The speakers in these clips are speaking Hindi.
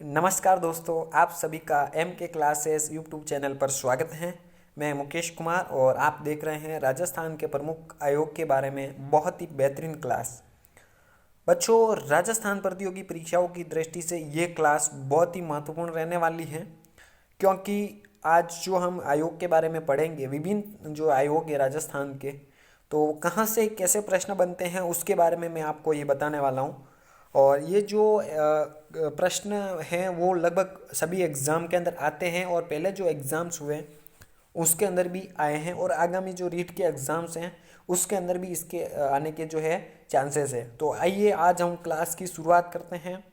नमस्कार दोस्तों, आप सभी का एम के क्लासेस यूट्यूब चैनल पर स्वागत है। मैं मुकेश कुमार और आप देख रहे हैं राजस्थान के प्रमुख आयोग के बारे में बहुत ही बेहतरीन क्लास। बच्चों, राजस्थान प्रतियोगी परीक्षाओं की दृष्टि से ये क्लास बहुत ही महत्वपूर्ण रहने वाली है, क्योंकि आज जो हम आयोग के बारे में पढ़ेंगे, विभिन्न जो आयोग है राजस्थान के, तो कहाँ से कैसे प्रश्न बनते हैं उसके बारे में मैं आपको ये बताने वाला हूँ। और ये जो प्रश्न हैं वो लगभग सभी एग्ज़ाम के अंदर आते हैं और पहले जो एग्ज़ाम्स हुए उसके अंदर भी आए हैं और आगामी जो रीट के एग्ज़ाम्स हैं उसके अंदर भी इसके आने के जो है चांसेस है। तो आइए आज हम क्लास की शुरुआत करते हैं।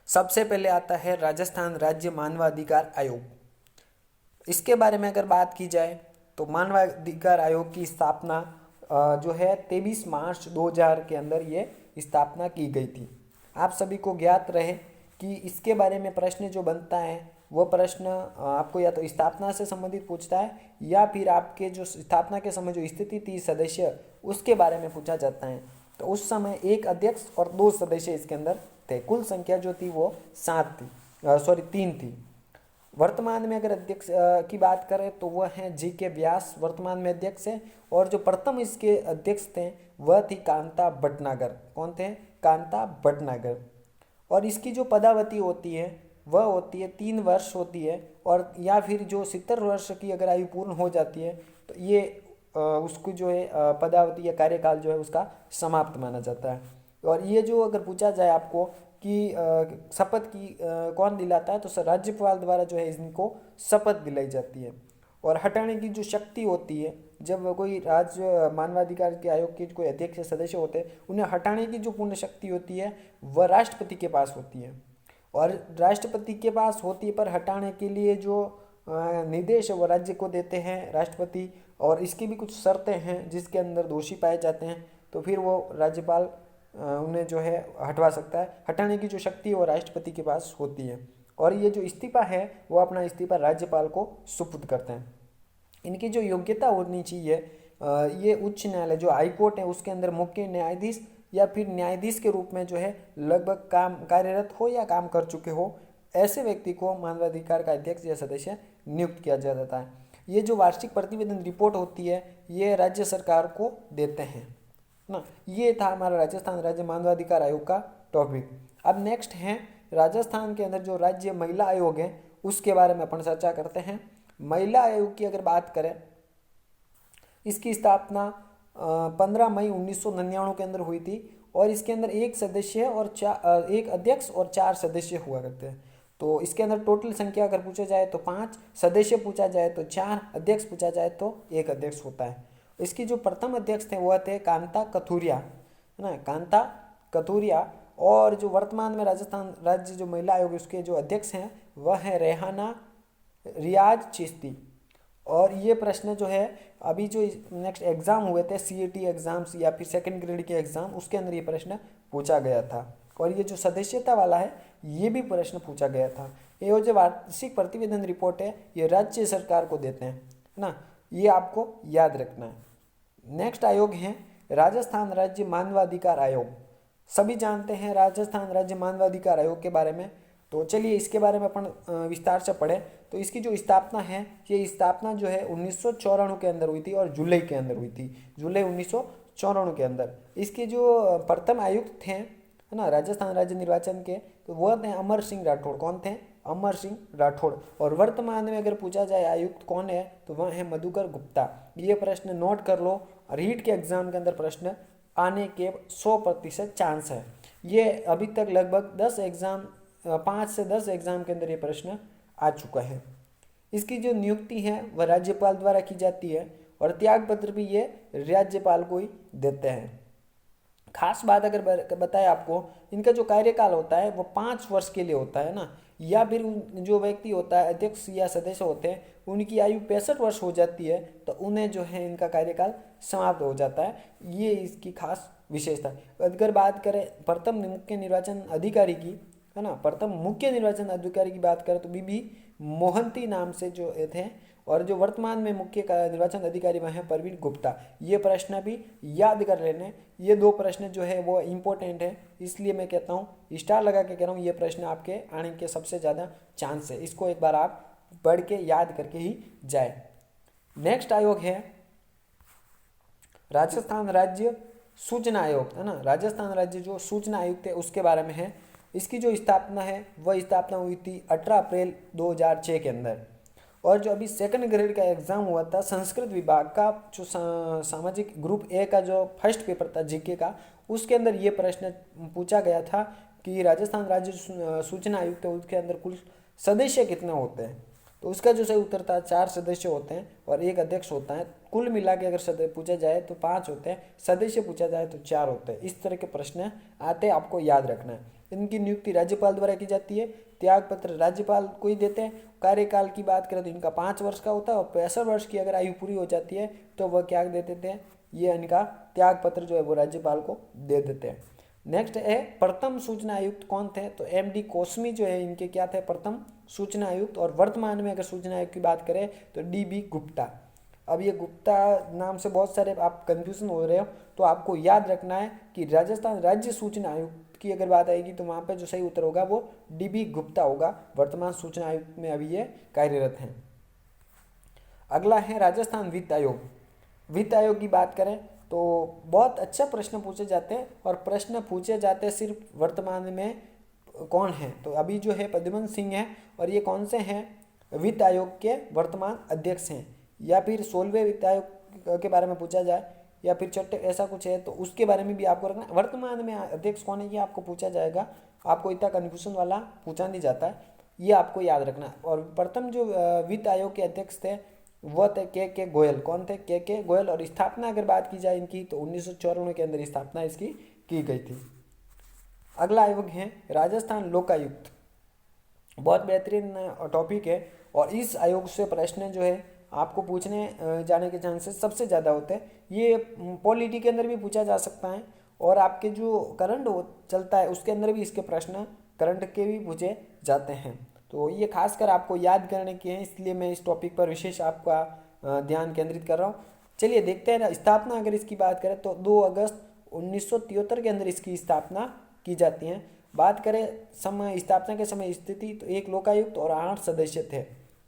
सबसे पहले आता है राजस्थान राज्य मानवाधिकार आयोग। इसके बारे में अगर बात की जाए तो मानवाधिकार आयोग की स्थापना जो है 23 मार्च 2000 के अंदर ये स्थापना की गई थी। आप सभी को ज्ञात रहे कि इसके बारे में प्रश्न जो बनता है वो प्रश्न आपको या तो स्थापना से संबंधित पूछता है या फिर आपके जो स्थापना के समय जो स्थिति थी सदस्य उसके बारे में पूछा जाता है। तो उस समय एक अध्यक्ष और 2 सदस्य इसके अंदर थे। कुल संख्या जो थी वो 3 थी। वर्तमान में अगर अध्यक्ष की बात करें तो वह हैं जी के व्यास, वर्तमान में अध्यक्ष हैं। और जो प्रथम इसके अध्यक्ष थे वह थी कांता भटनागर। कौन थे? कांता भटनागर। और इसकी जो पदावधि होती है वह होती है 3 वर्ष होती है, और या फिर जो 70 वर्ष की अगर आयु पूर्ण हो जाती है तो ये उसको जो है पदावधि या कार्यकाल जो है उसका समाप्त माना जाता है। और ये जो अगर पूछा जाए आपको कि शपथ की कौन दिलाता है, तो राज्यपाल द्वारा जो है इनको शपथ दिलाई जाती है। और हटाने की जो शक्ति होती है, जब कोई राज्य मानवाधिकार के आयोग के कोई अध्यक्ष सदस्य होते हैं उन्हें हटाने की जो पूर्ण शक्ति होती है वह राष्ट्रपति के पास होती है। और राष्ट्रपति के पास होती है, पर हटाने के लिए जो निर्देश है वो राज्य को देते हैं राष्ट्रपति। और इसकी भी कुछ शर्तें हैं, जिसके अंदर दोषी पाए जाते हैं तो फिर वो राज्यपाल उन्हें जो है हटवा सकता है। हटाने की जो शक्ति है वो राष्ट्रपति के पास होती है। और ये जो इस्तीफा है वो अपना इस्तीफा राज्यपाल को सुपुर्द करते हैं। इनकी जो योग्यता होनी चाहिए, ये उच्च न्यायालय जो हाई कोर्ट है उसके अंदर मुख्य न्यायाधीश या फिर न्यायाधीश के रूप में जो है लगभग काम कार्यरत हो या काम कर चुके हो, ऐसे व्यक्ति को मानवाधिकार का अध्यक्ष या सदस्य नियुक्त किया जाता है। ये जो वार्षिक प्रतिवेदन रिपोर्ट होती है ये राज्य सरकार को देते हैं ना। ये था हमारा राजस्थान राज्य मानवाधिकार आयोग का टॉपिक। अब नेक्स्ट है राजस्थान के अंदर जो राज्य महिला आयोग है उसके बारे में अपन चर्चा करते हैं। महिला आयोग की अगर बात करें, इसकी स्थापना 15 मई 1999 के अंदर हुई थी। और इसके अंदर एक सदस्य और एक अध्यक्ष और 4 सदस्य हुआ करते हैं। तो इसके अंदर टोटल संख्या अगर पूछा जाए तो 5 सदस्य, पूछा जाए तो 4 अध्यक्ष, पूछा जाए तो 1 अध्यक्ष होता है। इसकी जो प्रथम अध्यक्ष थे वह थे कांता कथूरिया, है ना, कांता कथूरिया। और जो वर्तमान में राजस्थान राज्य जो महिला आयोग उसके जो अध्यक्ष हैं वह है रेहाना रियाज चिश्ती। और ये प्रश्न जो है अभी जो नेक्स्ट एग्जाम हुए थे सीईटी एग्जाम्स या फिर सेकंड ग्रेड के एग्जाम, उसके अंदर ये प्रश्न पूछा गया था। और ये जो सदस्यता वाला है ये भी प्रश्न पूछा गया था। ये जो वार्षिक प्रतिवेदन रिपोर्ट है ये राज्य सरकार को देते हैं, है ना, ये आपको याद रखना है। नेक्स्ट आयोग है राजस्थान राज्य मानवाधिकार आयोग। सभी जानते हैं राजस्थान राज्य मानवाधिकार आयोग के बारे में, तो चलिए इसके बारे में अपन विस्तार से पढ़ें। तो इसकी जो स्थापना है, ये स्थापना जो है 1994 के अंदर हुई थी और जुलाई के अंदर हुई थी, जुलाई 1994 के अंदर। इसके जो प्रथम आयुक्त थे, है ना, राजस्थान राज्य निर्वाचन के, तो वह थे अमर सिंह राठौड़। कौन थे? अमर सिंह राठौड़। और वर्तमान में अगर पूछा जाए आयुक्त कौन है तो वह है मधुकर गुप्ता। ये प्रश्न नोट कर लो, रीट के एग्जाम के अंदर प्रश्न आने के 100% चांस है। ये अभी तक लगभग 5 से 10 एग्जाम के अंदर ये प्रश्न आ चुका है। इसकी जो नियुक्ति है वह राज्यपाल द्वारा की जाती है और त्याग पत्र भी ये राज्यपाल को ही देते हैं। खास बात अगर बताए आपको, इनका जो कार्यकाल होता है वो 5 वर्ष के लिए होता है ना। या फिर जो व्यक्ति होता है अध्यक्ष या सदस्य होते हैं उनकी आयु 65 वर्ष हो जाती है तो उन्हें जो है इनका कार्यकाल समाप्त हो जाता है। ये इसकी खास विशेषता। अगर बात करें प्रथम मुख्य निर्वाचन अधिकारी की, है ना, प्रथम मुख्य निर्वाचन अधिकारी की बात करें तो बीबी मोहंती नाम से जो थे। और जो वर्तमान में मुख्य निर्वाचन अधिकारी वह है प्रवीण गुप्ता। ये प्रश्न भी याद कर लेने, ये दो प्रश्न जो है वो इम्पोर्टेंट है, इसलिए मैं कहता हूँ स्टार लगा के कह रहा हूँ ये प्रश्न आपके आने के सबसे ज़्यादा चांस है। इसको एक बार आप पढ़ के याद करके ही जाए। नेक्स्ट आयोग है राजस्थान राज्य सूचना आयोग, है ना। राजस्थान राज्य जो सूचना आयुक्त है उसके बारे में है। इसकी जो स्थापना है वह स्थापना हुई थी 18 अप्रैल 2006 के अंदर। और जो अभी सेकंड ग्रेड का एग्जाम हुआ था संस्कृत विभाग का, जो सामाजिक ग्रुप ए का जो फर्स्ट पेपर था जीके का, उसके अंदर ये प्रश्न पूछा गया था कि राजस्थान राज्य सूचना आयुक्त है उसके अंदर कुल सदस्य कितने होते हैं। तो उसका जो सही उत्तर था 4 सदस्य होते हैं और एक अध्यक्ष होता है। कुल मिला के अगर पूछा जाए तो 5 होते हैं, सदस्य पूछा जाए तो 4 होते हैं। इस तरह के प्रश्न आते हैं, आपको याद रखना है। इनकी नियुक्ति राज्यपाल द्वारा की जाती है, त्याग पत्र राज्यपाल को ही देते हैं। कार्यकाल की बात करें तो इनका 5 वर्ष का होता है और 65 वर्ष की अगर आयु पूरी हो जाती है तो वह क्या दे देते हैं, ये इनका त्याग पत्र जो है वो राज्यपाल को दे देते हैं। नेक्स्ट है प्रथम सूचना आयुक्त कौन थे, तो एमडी कोसमी जो है इनके क्या थे, प्रथम सूचना आयुक्त। और वर्तमान में अगर सूचना आयुक्त की बात करें तो डीबी गुप्ता। अब ये गुप्ता नाम से बहुत सारे आप कंफ्यूजन हो रहे हो, तो आपको याद रखना है कि राजस्थान राज्य सूचना आयुक्त की अगर बात आएगी तो वहाँ पे जो सही उत्तर होगा वो डीबी गुप्ता होगा। वर्तमान सूचना आयुक्त में अभी ये कार्यरत हैं। अगला है राजस्थान वित्त आयोग। वित्त आयोग की बात करें तो बहुत अच्छा प्रश्न पूछे जाते हैं और प्रश्न पूछे जाते हैं सिर्फ वर्तमान में कौन है, तो अभी जो है पद्मन सिंह है और ये कौन से हैं, वित्त आयोग के वर्तमान अध्यक्ष हैं। या फिर 16वें वित्त आयोग के बारे में पूछा जाए या फिर छठे ऐसा कुछ है तो उसके बारे में भी आपको रखना। वर्तमान में अध्यक्ष कौन है ये आपको पूछा जाएगा, आपको इतना कन्फ्यूजन वाला पूछा नहीं जाता है, ये आपको याद रखना। और प्रथम जो वित्त आयोग के अध्यक्ष थे वह थे के गोयल। कौन थे, के गोयल। और स्थापना अगर बात की जाए इनकी तो 1994 के अंदर स्थापना इसकी की गई थी। अगला आयोग है राजस्थान लोकायुक्त। बहुत बेहतरीन टॉपिक है और इस आयोग से प्रश्न जो है आपको पूछने जाने के चांसेस सबसे ज़्यादा होते हैं। ये पॉलिटी के अंदर भी पूछा जा सकता है और आपके जो करंट चलता है उसके अंदर भी इसके प्रश्न करंट के भी पूछे जाते हैं। तो ये खासकर आपको याद करने के हैं, इसलिए मैं इस टॉपिक पर विशेष आपका ध्यान केंद्रित कर रहा हूँ। चलिए देखते हैं स्थापना अगर इसकी बात करें तो 2 अगस्त 1973 के अंदर इसकी स्थापना की जाती है। बात करें समय स्थापना के समय स्थिति तो 1 लोकायुक्त और 8 सदस्य थे,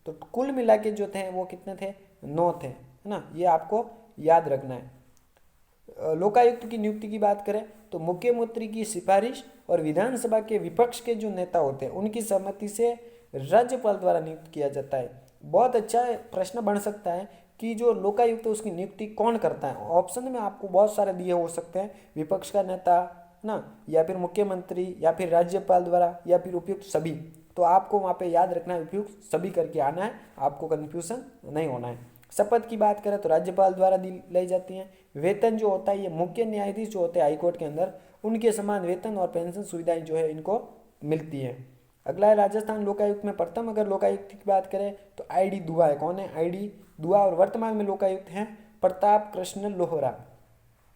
तो कुल मिला के जो थे वो कितने थे, 9 थे, है ना। ये आपको याद रखना है। लोकायुक्त की नियुक्ति की बात करें तो मुख्यमंत्री की सिफारिश और विधानसभा के विपक्ष के जो नेता होते हैं उनकी सहमति से राज्यपाल द्वारा नियुक्त किया जाता है। बहुत अच्छा प्रश्न बन सकता है कि जो लोकायुक्त है उसकी नियुक्ति कौन करता है। ऑप्शन में आपको बहुत सारे दिए हो सकते हैं, विपक्ष का नेता ना, या फिर मुख्यमंत्री, या फिर राज्यपाल द्वारा, या फिर उपयुक्त सभी। तो आपको वहाँ पे याद रखना है उपयुक्त सभी करके आना है, आपको कन्फ्यूजन नहीं होना है। शपथ की बात करें तो राज्यपाल द्वारा दी जाती हैं। वेतन जो होता है ये मुख्य न्यायाधीश जो होते हैं हाईकोर्ट के अंदर उनके समान वेतन और पेंशन सुविधाएं जो है इनको मिलती है। अगला है राजस्थान लोकायुक्त में प्रथम अगर लोकायुक्त की बात करें तो ID दुआ है। कौन है, ID दुआ। और वर्तमान में लोकायुक्त हैं प्रताप कृष्ण लोहरा।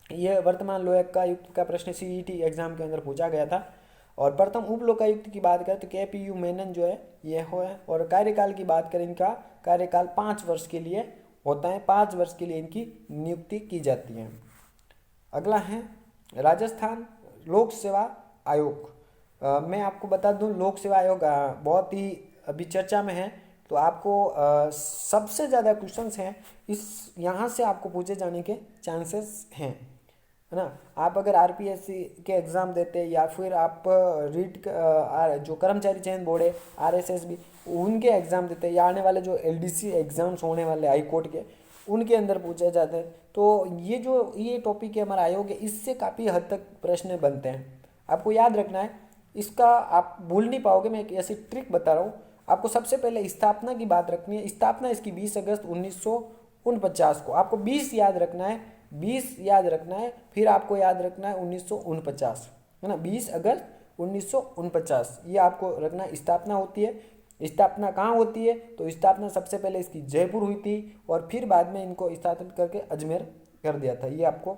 ये वर्तमान लोकायुक्त का प्रश्न CET एग्जाम के अंदर पूछा गया था। और प्रथम उप लोकायुक्त की बात करें तो KPU मेनन जो है ये हो है। और कार्यकाल की बात करें इनका कार्यकाल 5 वर्ष के लिए होता है, 5 वर्ष के लिए इनकी नियुक्ति की जाती है। अगला है राजस्थान लोक सेवा आयोग। मैं आपको बता दूं लोक सेवा आयोग बहुत ही अभी चर्चा में है, तो आपको सबसे ज़्यादा क्वेश्चंस हैं इस यहाँ से आपको पूछे जाने के चांसेस हैं, है ना। आप अगर RPSC के एग्ज़ाम देते या फिर आप रीट जो कर्मचारी चयन बोर्ड है RSSB उनके एग्ज़ाम देते या आने वाले जो LDC एग्ज़ाम्स होने वाले हाई कोर्ट के उनके अंदर पूछा जाता है, तो ये टॉपिक है हमारा आयोग है, इससे काफ़ी हद तक प्रश्न बनते हैं। आपको याद रखना है, इसका आप भूल नहीं पाओगे। मैं एक ऐसी ट्रिक बता रहा हूँ आपको। सबसे पहले स्थापना की बात रखनी है। स्थापना इसकी 20 अगस्त 1949 को, आपको 20 याद रखना है, 20 याद रखना है, फिर आपको याद रखना है 1949, है ना। 20 अगस्त 1949 ये आपको रखना। स्थापना होती है, स्थापना कहाँ होती है तो स्थापना सबसे पहले इसकी जयपुर हुई थी और फिर बाद में इनको स्थापित करके अजमेर कर दिया था। ये आपको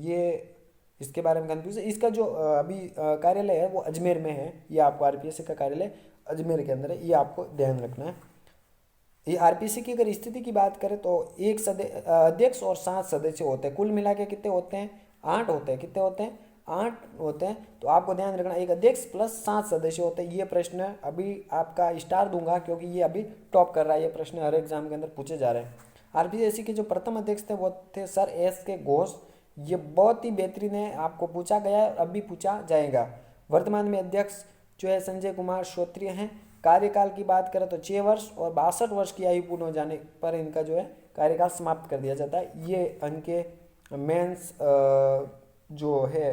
ये इसके बारे में कंफ्यूज है। इसका जो अभी कार्यालय है वो अजमेर में है। ये आपको RPSC का कार्यालय अजमेर के अंदर है, ये आपको ध्यान रखना है। ये आरपीसी की अगर स्थिति की बात करें तो एक अध्यक्ष और 7 सदस्य होते हैं, कुल मिला के कितने होते हैं, 8 होते हैं। कितने होते हैं, 8 होते हैं। तो आपको ध्यान रखना एक अध्यक्ष प्लस 7 सदस्य होते हैं। ये प्रश्न अभी आपका स्टार दूंगा क्योंकि ये अभी टॉप कर रहा है, ये प्रश्न हर एग्जाम के अंदर पूछे जा रहे हैं। आरपीएससी के जो प्रथम अध्यक्ष थे वो थे सर एस के घोष। ये बहुत ही बेहतरीन है, आपको पूछा गया है और अब भी पूछा जाएगा। वर्तमान में अध्यक्ष जो है संजय कुमार श्रोत्रिय हैं। कार्यकाल की बात करें तो 6 वर्ष और 62 वर्ष की आयु पूर्ण हो जाने पर इनका जो है कार्यकाल समाप्त कर दिया जाता है। ये इनके मेंस जो है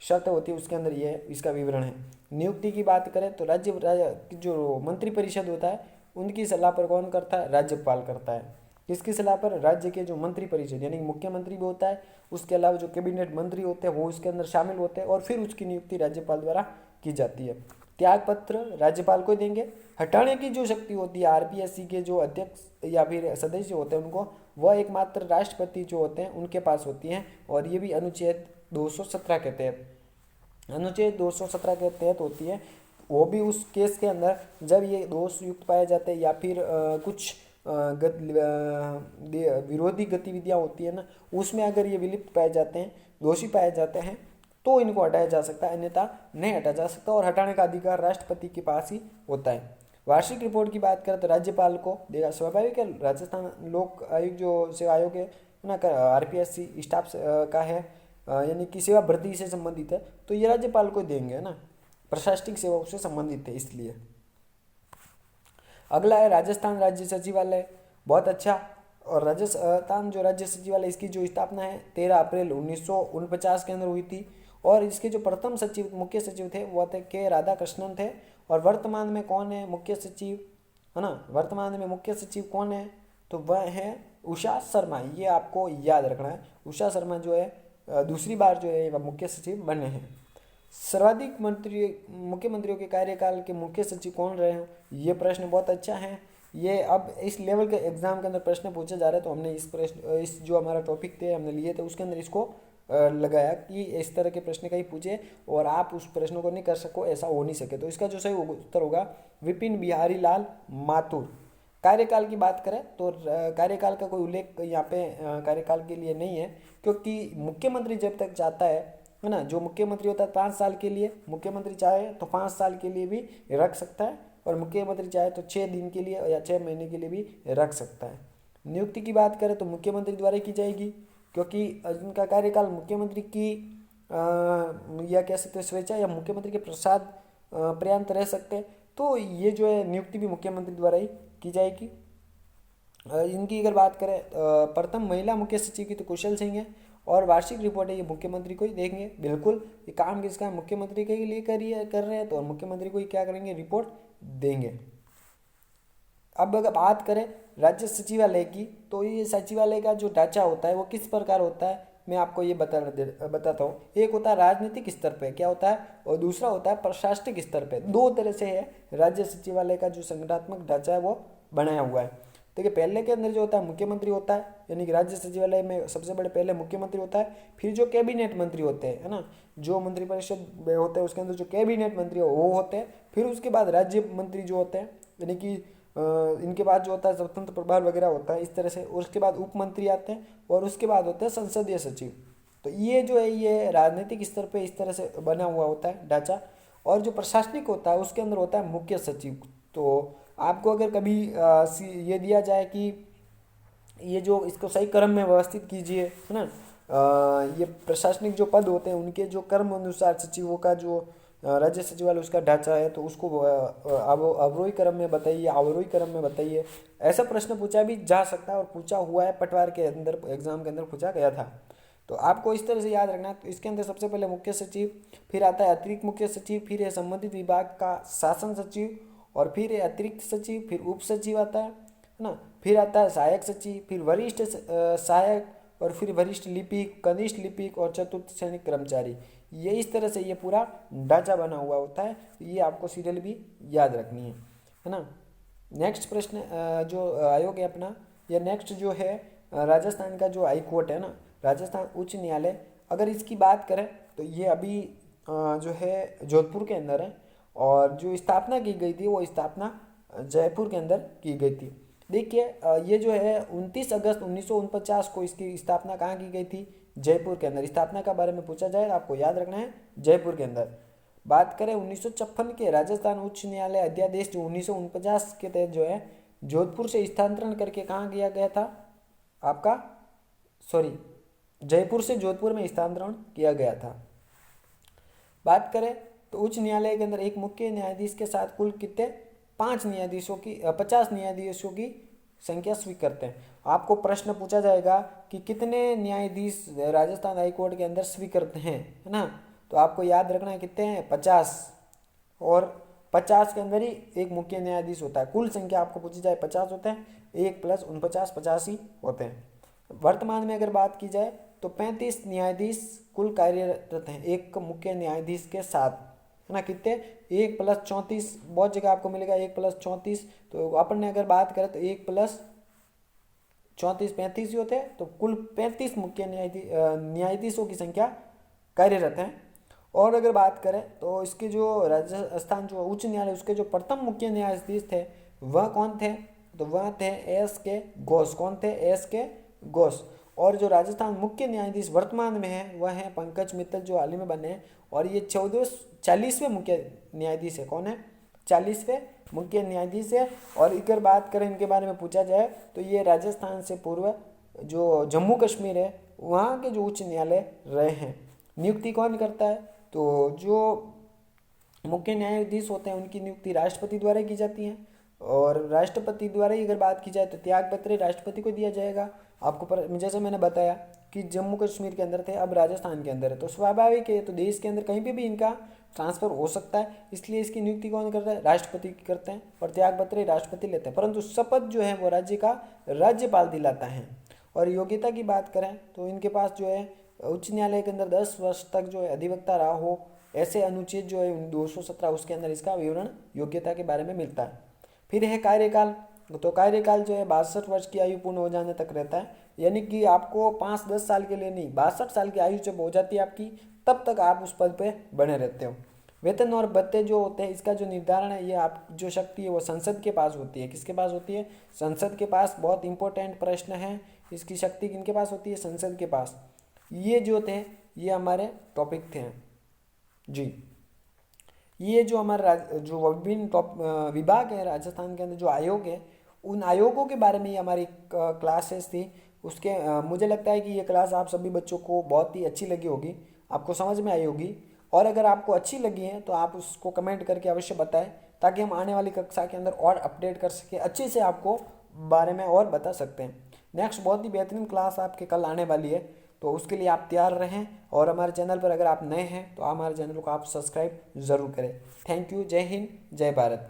शर्त होती है उसके अंदर ये इसका विवरण है। नियुक्ति की बात करें तो राज्य जो मंत्रिपरिषद होता है उनकी सलाह पर कौन करता है, राज्यपाल करता है। किसकी सलाह पर, राज्य के जो मंत्रिपरिषद यानी मुख्यमंत्री भी होता है, उसके अलावा जो कैबिनेट मंत्री होते हैं वो उसके अंदर शामिल होते हैं और फिर उसकी नियुक्ति राज्यपाल द्वारा की जाती है। त्याग पत्र राज्यपाल को देंगे। हटाने की जो शक्ति होती है आरपीएससी के जो अध्यक्ष या फिर सदस्य होते हैं उनको, वह एकमात्र राष्ट्रपति जो होते हैं उनके पास होती हैं और ये भी अनुच्छेद 217 के तहत, अनुच्छेद 217 के तहत होती है। वो भी उस केस के अंदर जब ये दोष युक्त पाए जाते हैं या फिर कुछ विरोधी गतिविधियां होती है ना, उसमें अगर ये विलिप्त पाए जाते हैं, दोषी पाए जाते हैं तो इनको हटाया जा सकता है, अन्यथा नहीं हटाया जा सकता और हटाने का अधिकार राष्ट्रपति के पास ही होता है। वार्षिक रिपोर्ट की बात करें तो राज्यपाल को देगा। स्वाभाविक है, राजस्थान लोक आयोग जो सेवा आयोग है ना, आरपीएससी स्टाफ का है यानी कि सेवा भर्ती से संबंधित है, तो ये राज्यपाल को देंगे ना, प्रशासनिक सेवाओं से संबंधित है इसलिए। अगला है राजस्थान राज्य सचिवालय, बहुत अच्छा। और राजस्थान जो राज्य सचिवालय इसकी जो स्थापना है 13 अप्रैल 1949 के अंदर हुई थी और इसके जो प्रथम सचिव मुख्य सचिव थे वो थे के राधाकृष्णन थे। और वर्तमान में कौन है मुख्य सचिव, है ना, वर्तमान में मुख्य सचिव कौन है, तो वह है उषा शर्मा। ये आपको याद रखना है, उषा शर्मा जो है दूसरी बार जो है वह मुख्य सचिव बने हैं। सर्वाधिक मुख्यमंत्रियों के कार्यकाल के मुख्य सचिव कौन रहे हैं, ये प्रश्न बहुत अच्छा है। ये अब इस लेवल के एग्जाम के अंदर प्रश्न पूछे जा रहे हैं तो हमने इस जो हमारा टॉपिक थे हमने लिए थे उसके अंदर इसको लगाया कि इस तरह के प्रश्न कहीं पूछे और आप उस प्रश्नों को नहीं कर सको, ऐसा हो नहीं सके। तो इसका जो सही उत्तर होगा विपिन बिहारी लाल माथुर। कार्यकाल की बात करें तो कार्यकाल का कोई उल्लेख यहाँ पे कार्यकाल के लिए नहीं है क्योंकि मुख्यमंत्री जब तक चाहता है ना, जो मुख्यमंत्री होता है 5 साल के लिए, मुख्यमंत्री चाहे तो 5 साल के लिए भी रख सकता है और मुख्यमंत्री चाहे तो 6 दिन के लिए या 6 महीने के लिए भी रख सकता है। नियुक्ति की बात करें तो मुख्यमंत्री द्वारा की जाएगी क्योंकि इनका कार्यकाल मुख्यमंत्री की या कह सकते हैं स्वेच्छा या मुख्यमंत्री के प्रसाद पर्यंत रह सकते हैं, तो ये जो है नियुक्ति भी मुख्यमंत्री द्वारा ही की जाएगी। इनकी अगर बात करें प्रथम महिला मुख्य सचिव की तो कुशल सिंह है और वार्षिक रिपोर्ट है ये मुख्यमंत्री को ही देंगे। बिल्कुल, ये काम किसका, मुख्यमंत्री के लिए कर रहे हैं तो मुख्यमंत्री को ही क्या करेंगे, रिपोर्ट देंगे। अब अगर बात करें राज्य सचिवालय की तो ये सचिवालय का जो ढांचा होता है वो किस प्रकार होता है, मैं आपको ये बताता हूँ। एक होता है राजनीतिक स्तर पे क्या होता है और दूसरा होता है प्रशासनिक स्तर पे। दो तरह से है राज्य सचिवालय का जो संगठनात्मक ढांचा है वो बनाया हुआ है। देखिए पहले के अंदर जो होता है मुख्यमंत्री होता है, यानी कि राज्य सचिवालय में सबसे बड़े पहले मुख्यमंत्री होता है, फिर जो कैबिनेट मंत्री होते हैं, है ना, जो मंत्रिपरिषद में होते हैं उसके अंदर जो कैबिनेट मंत्री वो होते हैं, फिर उसके बाद राज्य मंत्री जो होते हैं, यानी कि इनके बाद जो होता है स्वतंत्र प्रभार वगैरह होता है इस तरह से, और उसके बाद उप मंत्री आते हैं और उसके बाद होते हैं संसदीय सचिव। तो ये जो है ये राजनीतिक स्तर पे इस तरह से बना हुआ होता है ढांचा। और जो प्रशासनिक होता है उसके अंदर होता है मुख्य सचिव। तो आपको अगर कभी ये दिया जाए कि ये जो इसको सही क्रम में व्यवस्थित कीजिए, है ना, ये प्रशासनिक जो पद होते हैं उनके जो क्रम अनुसार सचिवों का जो राज्य सचिवालय उसका ढांचा है तो उसको अवरोही क्रम में बताइए, अवरोही क्रम में बताइए। ऐसा प्रश्न पूछा भी जा सकता है और पूछा हुआ है, पटवार के अंदर एग्जाम के अंदर पूछा गया था। तो आपको इस तरह से याद रखना है। तो इसके अंदर सबसे पहले मुख्य सचिव, फिर आता है अतिरिक्त मुख्य सचिव, फिर है संबंधित विभाग का शासन सचिव, और फिर है अतिरिक्त सचिव, फिर उप सचिव आता है ना, फिर आता है सहायक सचिव, फिर वरिष्ठ सहायक, और फिर वरिष्ठ लिपिक, कनिष्ठ लिपिक और चतुर्थ श्रेणी कर्मचारी। ये इस तरह से ये पूरा ढांचा बना हुआ होता है। ये आपको सीरियल भी याद रखनी है ना। नेक्स्ट प्रश्न जो आयोग है अपना, या नेक्स्ट जो है राजस्थान का जो हाई कोर्ट है ना, राजस्थान उच्च न्यायालय, अगर इसकी बात करें तो ये अभी जो है जोधपुर के अंदर है और जो स्थापना की गई थी वो स्थापना जयपुर के अंदर की गई थी। देखिए ये जो है 29 अगस्त 1949 को इसकी स्थापना कहाँ की गई थी? जयपुर के अंदर। स्थापना का बारे में पूछा जाए आपको याद रखना है जयपुर के अंदर। बात करें 1956 के राजस्थान उच्च न्यायालय अध्यादेश जो 1949 के तहत जो है जोधपुर से स्थानांतरण करके कहाँ किया गया था आपका, सॉरी, जयपुर से जोधपुर में स्थानांतरण किया गया था। बात करें तो उच्च न्यायालय के अंदर एक मुख्य न्यायाधीश के साथ कुल कितने 50 न्यायाधीशों की संख्या स्वीकारते हैं। आपको प्रश्न पूछा जाएगा कि कितने न्यायाधीश राजस्थान हाईकोर्ट के अंदर स्वीकारते हैं, है ना? तो आपको याद रखना है कितने हैं 50, और 50 के अंदर ही एक मुख्य न्यायाधीश होता है। कुल संख्या आपको पूछी जाए 50 होते हैं, 1 + 49 50 ही होते हैं। वर्तमान में अगर बात की जाए तो 35 न्यायाधीश कुल कार्यरत हैं एक मुख्य न्यायाधीश के साथ, है ना? कितने 1 + 34, बहुत जगह आपको मिलेगा 1 + 34। तो अपन ने अगर बात करें तो 1 + 34 35 ही होते हैं। तो कुल 35 मुख्य न्यायाधीशों की संख्या कार्यरत है। और अगर बात करें तो इसके जो राजस्थान जो उच्च न्यायालय उसके जो प्रथम मुख्य न्यायाधीश थे वह कौन थे? तो वह थे S.K. घोष। कौन थे? S.K. घोष। और जो राजस्थान मुख्य न्यायाधीश वर्तमान में है वह है पंकज मित्तल जो हाल ही में बने हैं, और ये 40वें मुख्य न्यायाधीश है। कौन है? 40वें मुख्य न्यायाधीश है। और अगर बात करें इनके बारे में पूछा जाए तो ये राजस्थान से पूर्व जो जम्मू कश्मीर है वहाँ के जो उच्च न्यायालय रहे हैं। नियुक्ति कौन करता है? तो जो मुख्य न्यायाधीश होते हैं उनकी नियुक्ति राष्ट्रपति द्वारा की जाती है, और राष्ट्रपति द्वारा ही अगर बात की जाए तो त्यागपत्र राष्ट्रपति को दिया जाएगा। आपको जैसे मैंने बताया कि जम्मू कश्मीर के अंदर थे, अब राजस्थान के अंदर है, तो स्वाभाविक है तो देश के अंदर कहीं पे भी इनका ट्रांसफर हो सकता है, इसलिए इसकी नियुक्ति कौन करता है? राष्ट्रपति करते हैं, और त्यागपत्र राष्ट्रपति लेते हैं, परंतु शपथ जो है वो राज्य का राज्यपाल दिलाता है। और योग्यता की बात करें तो इनके पास जो है उच्च न्यायालय के अंदर 10 वर्ष तक जो है अधिवक्ता रहा हो, ऐसे अनुच्छेद जो है 217 उसके अंदर इसका विवरण योग्यता के बारे में मिलता है। फिर है कार्यकाल। तो कार्यकाल जो है 62 वर्ष की आयु पूर्ण हो जाने तक रहता है, यानी कि आपको 5-10 साल के लिए नहीं, 62 साल की आयु जब हो जाती है आपकी तब तक आप उस पद पे बने रहते हो। वेतन और भत्ते जो होते हैं इसका जो निर्धारण है ये आप जो शक्ति है वो संसद के पास होती है। किसके पास होती है? संसद के पास। बहुत इंपॉर्टेंट प्रश्न है, इसकी शक्ति किनके पास होती है? संसद के पास। ये जो थे ये हमारे टॉपिक थे जी। ये जो हमारा जो विभिन्न विभाग है राजस्थान के अंदर जो आयोग है उन आयोगों के बारे में ये हमारी क्लासेस थी। उसके मुझे लगता है कि ये क्लास आप सभी बच्चों को बहुत ही अच्छी लगी होगी, आपको समझ में आई होगी। और अगर आपको अच्छी लगी है तो आप उसको कमेंट करके अवश्य बताएं, ताकि हम आने वाली कक्षा के अंदर और अपडेट कर सकें, अच्छे से आपको बारे में और बता सकते हैं। नेक्स्ट बहुत ही बेहतरीन क्लास आपके कल आने वाली है, तो उसके लिए आप तैयार रहें। और हमारे चैनल पर अगर आप नए हैं तो हमारे चैनल को आप सब्सक्राइब ज़रूर करें। Thank you. जय हिंद, जय भारत।